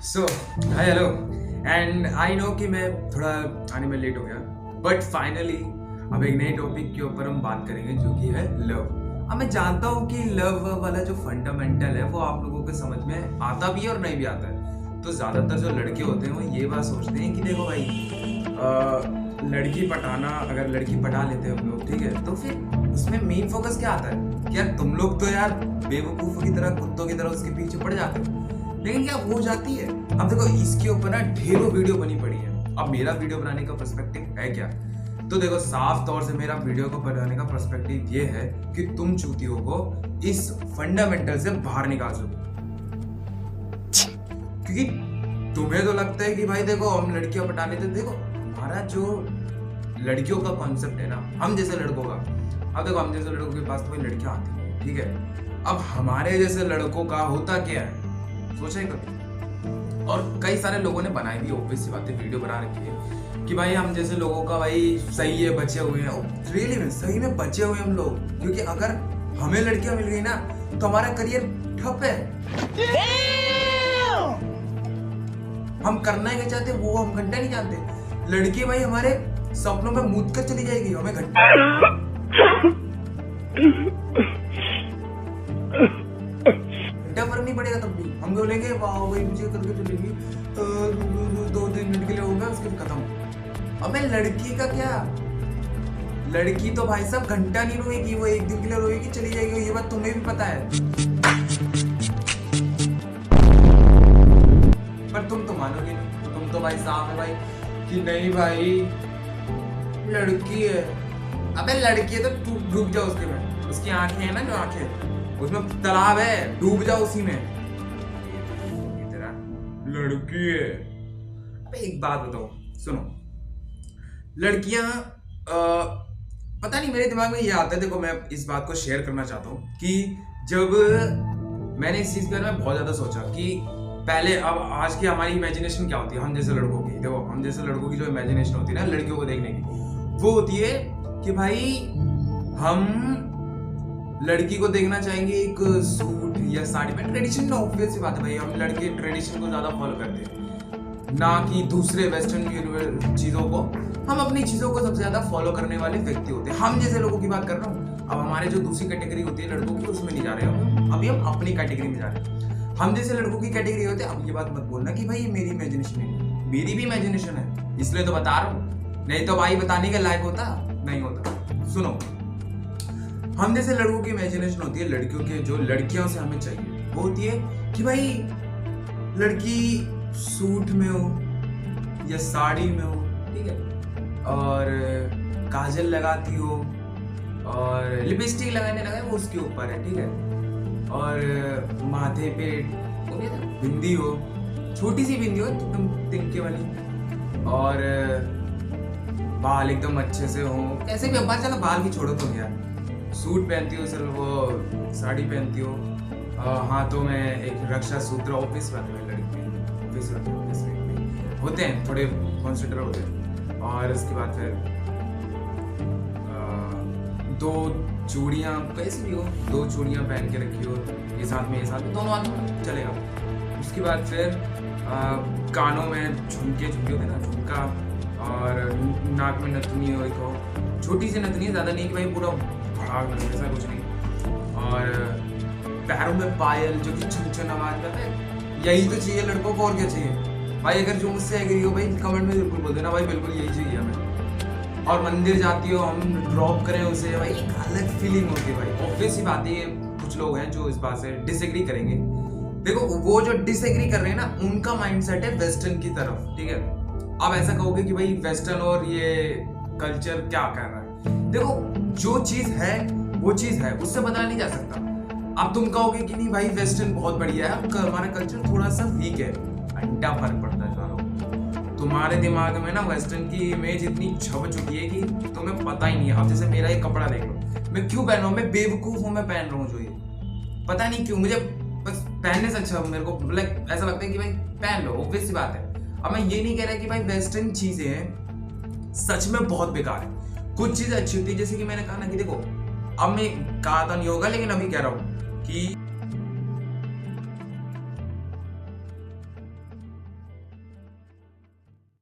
So hi hello and I know कि मैं थोड़ा आने में लेट हो गया बट फाइनली अब एक नए टॉपिक के ऊपर हम बात करेंगे जो कि है लव। अब मैं जानता हूँ कि लव वाला जो फंडामेंटल है वो आप लोगों के समझ में आता भी है और नहीं भी आता है। तो ज़्यादातर जो लड़के होते हैं वो ये बात सोचते हैं कि देखो भाई लड़की पटाना, अगर लड़की पटा लेते हैं हम लोग, ठीक है, तो फिर उसमें मेन फोकस क्या आता है कि यार तुम लोग तो यार बेवकूफ़ों की तरह, कुत्तों की तरह उसके पीछे पड़ जाते हो। लेकिन क्या हो जाती है? अब देखो इसके ऊपर ना ढेरों वीडियो बनी पड़ी है। अब मेरा वीडियो बनाने का पर्सपेक्टिव है क्या? तो देखो साफ तौर से मेरा वीडियो को बनाने का पर्सपेक्टिव ये है कि तुम चूतियों को इस फंडामेंटल से बाहर निकाल सको। क्योंकि तुम्हें तो लगता है कि भाई देखो हम लड़कियां पटा लेते, देखो हमारा जो लड़कियों का कॉन्सेप्ट है ना, हम जैसे लड़कों का, अब देखो हम जैसे लड़कों के पास तो कोई लड़कियां आती है, ठीक है। अब हमारे जैसे लड़कों का होता क्या है, सोचा ही कभी? और कई सारे लोगों ने बनाई भी ऑब्वियस सी बात है, वीडियो बना रखी है कि भाई हम जैसे लोगों का भाई सही है, बचे हुए हैं। रियली में सही में बचे हुए हम लोग, क्योंकि अगर हमें लड़कियां मिल गई ना तो हमारा करियर ठप है। हम करना ही क्या चाहते वो हम घंटा नहीं जानते। लड़की भाई हमारे सपनों में मूत कर चली जाएगी, हमें घंटा फर्क नहीं पड़ेगा। तब भी हम बोलेंगे वाह भाई मुझे करके चलेगी, 2-3 मिनट के लिए होगा, उसके बाद खत्म। अबे लड़की का क्या, लड़की तो भाई साहब घंटा नहीं रोएगी, वो एक दिन के लिए रोएगी, चली जाएगी। ये बात तुम्हें भी पता है, पर तुम तो मानोगे नहीं। तो तुम तो भाई साहब है भाई कि नहीं भाई लड़की है। अबे लड़की है तो डूब जाओ उसके में, उसकी आंखें है ना, जो आंखें उसमें तालाब है, डूब जाओ उसी में। लड़की है। अबे एक बात बताओ, सुनो, लड़कियां पता नहीं मेरे दिमाग में ये आता है। देखो मैं इस बात को शेयर करना चाहता हूँ कि जब मैंने इस चीज के बारे में बहुत ज्यादा सोचा कि पहले, अब आज की हमारी इमेजिनेशन क्या होती है हम जैसे लड़कों की, देखो हम जैसे लड़कों की जो इमेजिनेशन होती है ना लड़कियों को देखने की, वो होती है कि भाई हम लड़की को देखना चाहेंगे एक सूट या साड़ी में। ट्रेडिशन ऑब्वियस सी बात है भाई, हम लड़के ट्रेडिशन को ज्यादा फॉलो करते हैं ना कि दूसरे वेस्टर्न चीजों को। हम अपनी चीजों को सबसे ज्यादा फॉलो करने वाले व्यक्ति होते हैं। हम जैसे लोगों की बात कर रहा हूँ। अब हमारे जो दूसरी कैटेगरी होती है लड़कों की, उसमें नहीं जा रहे हम, अभी हम अपनी कैटेगरी में जा रहे हैं। हम जैसे लड़कों की कैटेगरी होते हैं। अब ये बात मत बोलना कि भाई ये मेरी इमेजिनेशन है, मेरी भी इमेजिनेशन है, इसलिए तो बता रहा हूँ, नहीं तो भाई बताने के लायक होता नहीं होता। सुनो, हम जैसे लड़कों की इमेजिनेशन होती है, लड़कियों के जो लड़कियों से हमें चाहिए वो होती है कि भाई लड़की सूट में हो या साड़ी में हो, ठीक है, और काजल लगाती हो और लिपस्टिक लगाने लगा है वो उसके ऊपर है, ठीक है, और माथे पे बिंदी हो, छोटी सी बिंदी हो एकदम तिनके वाली, और बाल एकदम अच्छे से हो। ऐसे भी अब चलो बाल की छोड़ो तुम यार, सूट पहनती हो, सिर्फ वो साड़ी पहनती हो, हाथों में एक रक्षा सूत्र, ऑफिस बात है लड़की होते हैं, थोड़े कॉन्सिडर होते हैं, और उसके बाद फिर 2 चूड़ियाँ, कैसी भी हो, 2 चूड़ियाँ पहन के रखी हो, ये साथ में दोनों हाथ में चलेगा। उसके बाद फिर कानों में झुमके होते हैं ना, झुमका, और नाक में नथनी हो, एक छोटी सी नथनी, ज़्यादा नहीं कि भाई पूरा भाग ऐसा कुछ नहीं, और पैरों में पायल जो कि छन आवाज में है। यही तो चाहिए लड़कों को, और क्या चाहिए भाई? अगर जो मुझसे एग्री हो भाई कमेंट में बिल्कुल बोल देना भाई, बिल्कुल यही चाहिए हमें। और मंदिर जाती हो, हम ड्रॉप करें उसे, भाई एक अलग फीलिंग होती है भाई। ऑब्वियस सी बात है, कुछ लोग हैं जो इस बात से डिसएग्री करेंगे। देखो वो जो डिसएग्री कर रहे हैं ना, उनका माइंडसेट है वेस्टर्न की तरफ, ठीक है। अब ऐसा कहोगे कि भाई वेस्टर्न और ये कल्चर क्या कर रहा है? देखो जो चीज है वो चीज है, उससे बदला नहीं जा सकता। अब तुम कहोगे कि नहीं भाई वेस्टर्न बहुत बढ़िया है, हमारा कल्चर थोड़ा सा वीक है, घंटा फर्क पड़ता है सालों। तुम्हारे दिमाग में ना वेस्टर्न की इमेज इतनी छप चुकी है कि तुम्हें पता ही नहीं है। अब जैसे मेरा ये कपड़ा देख लो, मैं क्यों पहन रहा हूँ, मैं बेवकूफ हूँ, मैं पहन रहा हूँ जो ये, पता नहीं क्यों, मुझे बस पहनने से अच्छा मेरे को ऐसा लगता है कि भाई पहन लो, ऑब्वियस सी बात है। अब मैं ये नहीं कह रहा कि भाई वेस्टर्न चीजें सच में बहुत बेकार है, कुछ चीजें अच्छी होती है। जैसे कि मैंने कहा ना कि देखो, अब मैं कहा तो नहीं होगा लेकिन अभी कह रहा हूँ कि